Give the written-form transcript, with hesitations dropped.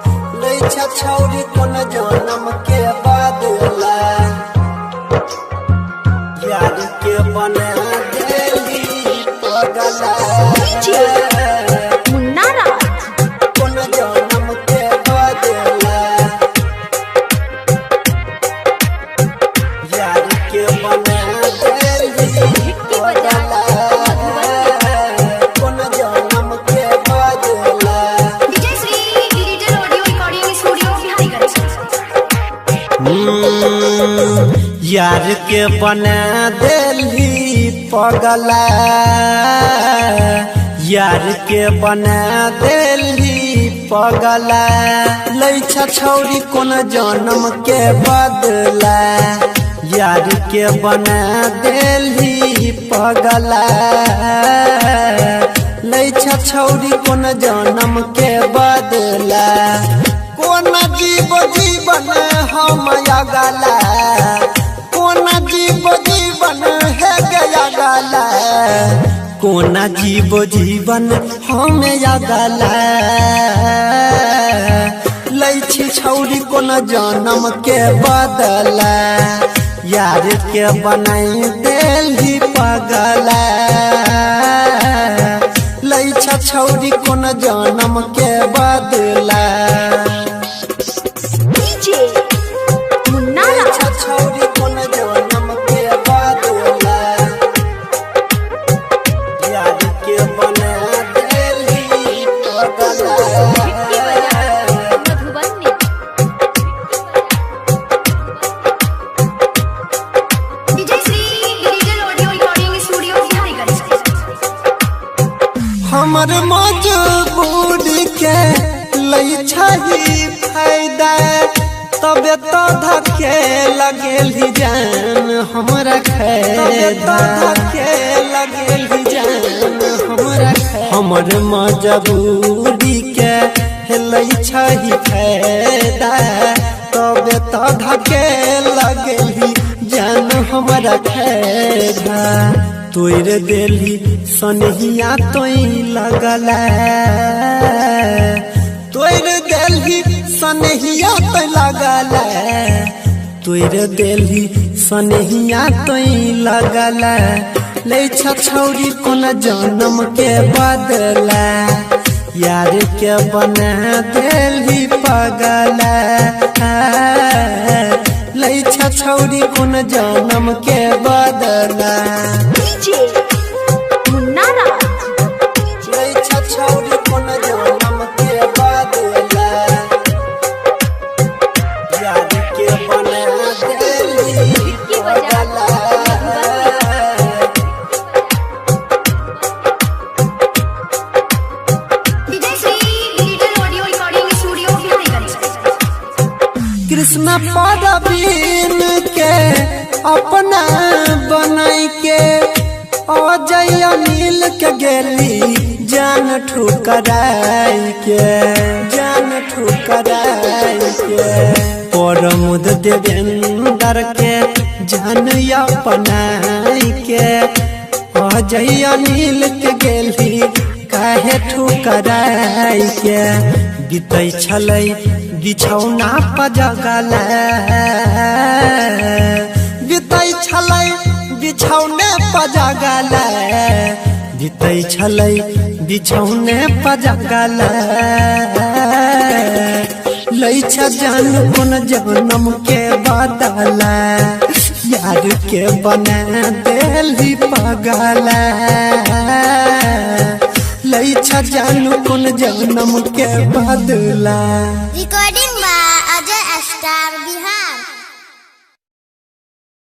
छौरी कोन जन्म के बदला यार के बना देली पगला मुन्ना राज कोन जन्म के बदला यार के बना देली पगला कोन जन्म के बदला यार के बना देली पगला यार के बना देली पगला लैछा छौरी कोन जन्म के बदला यार के बना देली पगला लैछा छौरी कोन जन्म के बदला कोन जीव जीवन हम अगला कोन जीव जीवन है गया गला कोन जीव जीवन हम अगला लैछी छौरी कोन जन्म के बदला यार के बनाई देली पगला लैछा छौरी कोन जन्म के बदला छौरी कोन जन्म के बदला यार के बना देली पगला हमर मजबूरी के लैछा ही फायदा तबे तो धके लगेली जान हमरा खैदा धके लगेली जान हमरा हमर मजबूरी के लैछा ही फायदा तबे तो धके लगेली जान हमरा खैदा तोर देली सनहिया तोई लगला तोर देली सनहिया तो लगला तोर देली सनहिया तोई लगला लैछा छौरी कोन जन्म के बदला यार के बना देली पगला लैछा छौरी कोन जन्म के बदला मुन्ना राज लैछा छौरी कोन जन्म के बदला यार के बना देली पगला कृष्ण परवीन के अपना बनाई के अजय अनिल के गेली जान ठुकराई के जान ठुकराई के परमुद देवेंद्र के जान अपनाई के अजय अनिल के गेली काहे ठुकराई के बीतै छलै बिछौना पजगला बीतै छलै बिछौने पजगला बीतै छलै बिछौने पजगला लैछा जान कोन जन्म के बदला यार के बना देली पगला लैछा जान कोन जन्म के बदला recording by Ajay star Bihar.